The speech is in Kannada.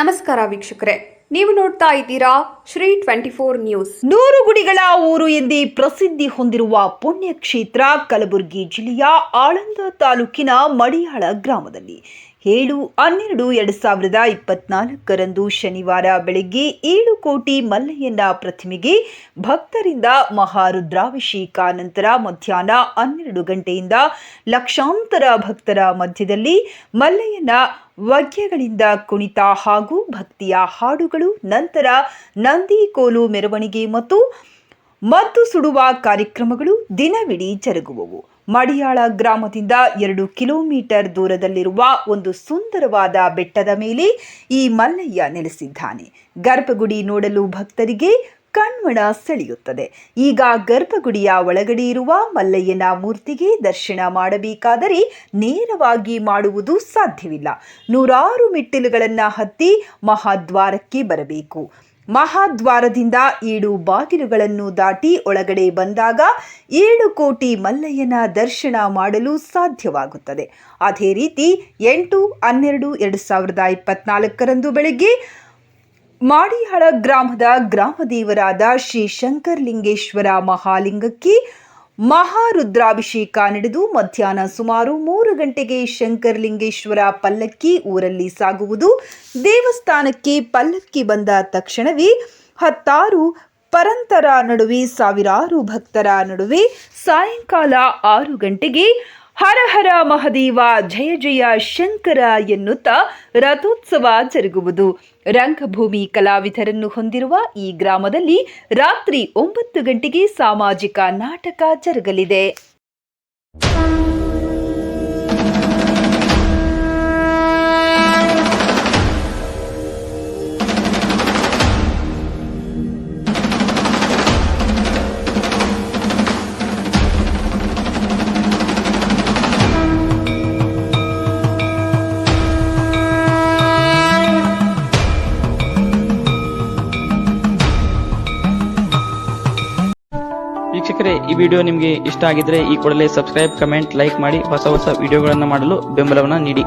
ನಮಸ್ಕಾರ ವೀಕ್ಷಕರೇ, ನೀವು ನೋಡ್ತಾ ಇದ್ದೀರಾ ಶ್ರೀ 24 ನ್ಯೂಸ್. 100 ಗುಡಿಗಳ ಊರು ಎಂದೇ ಪ್ರಸಿದ್ಧಿ ಹೊಂದಿರುವ ಪುಣ್ಯಕ್ಷೇತ್ರ ಕಲಬುರಗಿ ಜಿಲ್ಲೆಯ ಆಳಂದ ತಾಲೂಕಿನ ಮಡಿಯಾಳ ಗ್ರಾಮದಲ್ಲಿ 7/12/2024 ಶನಿವಾರ ಬೆಳಗ್ಗೆ 7 ಕೋಟಿ ಮಲ್ಲಯ್ಯನ ಪ್ರತಿಮೆಗೆ ಭಕ್ತರಿಂದ ಮಹಾರುದ್ರಾಭಿಷೇಕ ನಂತರ ಮಧ್ಯಾಹ್ನ 12 ಗಂಟೆಯಿಂದ ಲಕ್ಷಾಂತರ ಭಕ್ತರ ಮಧ್ಯದಲ್ಲಿ ಮಲ್ಲಯ್ಯನ ವಾದ್ಯಗಳಿಂದ ಕುಣಿತ ಹಾಗೂ ಭಕ್ತಿಯ ಹಾಡುಗಳು, ನಂತರ ನಂದಿ ಕೋಲು ಮೆರವಣಿಗೆ ಮತ್ತು ಮದ್ದು ಸುಡುವ ಕಾರ್ಯಕ್ರಮಗಳು ದಿನವಿಡೀ ಜರುಗುವವು. ಮಡಿಯಾಳ ಗ್ರಾಮದಿಂದ 2 ಕಿಲೋಮೀಟರ್ ದೂರದಲ್ಲಿರುವ ಒಂದು ಸುಂದರವಾದ ಬೆಟ್ಟದ ಮೇಲೆ ಈ ಮಲ್ಲಯ್ಯ ನೆಲೆಸಿದ್ದಾನೆ. ಗರ್ಭಗುಡಿ ನೋಡಲು ಭಕ್ತರಿಗೆ ಕಣ್ಮನ ಸೆಳೆಯುತ್ತದೆ. ಈಗ ಗರ್ಭಗುಡಿಯ ಒಳಗಡೆ ಇರುವ ಮಲ್ಲಯ್ಯನ ಮೂರ್ತಿಗೆ ದರ್ಶನ ಮಾಡಬೇಕಾದರೆ ನೇರವಾಗಿ ಮಾಡುವುದು ಸಾಧ್ಯವಿಲ್ಲ. 100 ಮೆಟ್ಟಿಲುಗಳನ್ನು ಹತ್ತಿ ಮಹಾದ್ವಾರಕ್ಕೆ ಬರಬೇಕು. ಮಹಾದ್ವಾರದಿಂದ 7 ಬಾಗಿಲುಗಳನ್ನು ದಾಟಿ ಒಳಗಡೆ ಬಂದಾಗ 7 ಕೋಟಿ ಮಲ್ಲಯ್ಯನ ದರ್ಶನ ಮಾಡಲು ಸಾಧ್ಯವಾಗುತ್ತದೆ. ಅದೇ ರೀತಿ 8/12/2024 ಬೆಳಗ್ಗೆ ಮಡಿಯಾಳ ಗ್ರಾಮದ ಗ್ರಾಮದೇವರಾದ ಶ್ರೀ ಶಂಕರಲಿಂಗೇಶ್ವರ ಮಹಾಲಿಂಗಕ್ಕೆ ಮಹಾರುದ್ರಾಭಿಷೇಕ ನಡೆದು ಮಧ್ಯಾಹ್ನ ಸುಮಾರು 3 ಗಂಟೆಗೆ ಶಂಕರಲಿಂಗೇಶ್ವರ ಪಲ್ಲಕ್ಕಿ ಊರಲ್ಲಿ ಸಾಗುವುದು. ದೇವಸ್ಥಾನಕ್ಕೆ ಪಲ್ಲಕ್ಕಿ ಬಂದ ತಕ್ಷಣವೇ 16 ಪರಂತರ ನಡುವೆ ಸಾವಿರಾರು ಭಕ್ತರ ನಡುವೆ ಸಾಯಂಕಾಲ 6 ಗಂಟೆಗೆ ಹರ ಹರ ಮಹದೇವ ಜಯ ಜಯ ಶಂಕರ ಎನ್ನುತ್ತಾ ರಥೋತ್ಸವ ಜರುಗುವುದು. ರಂಗಭೂಮಿ ಕಲಾವಿದರನ್ನು ಹೊಂದಿರುವ ಈ ಗ್ರಾಮದಲ್ಲಿ ರಾತ್ರಿ 9 ಗಂಟೆಗೆ ಸಾಮಾಜಿಕ ನಾಟಕ ಜರುಗಲಿದೆ. ವೀಕ್ಷಕರೇ, ಈ ವಿಡಿಯೋ ನಿಮಗೆ ಇಷ್ಟ ಆಗಿದ್ರೆ ಈ ಕೂಡಲೇ ಸಬ್ಸ್ಕ್ರೈಬ್, ಕಮೆಂಟ್, ಲೈಕ್ ಮಾಡಿ ಹೊಸ ವಿಡಿಯೋಗಳನ್ನು ಮಾಡಲು ಬೆಂಬಲವನ್ನು ನೀಡಿ.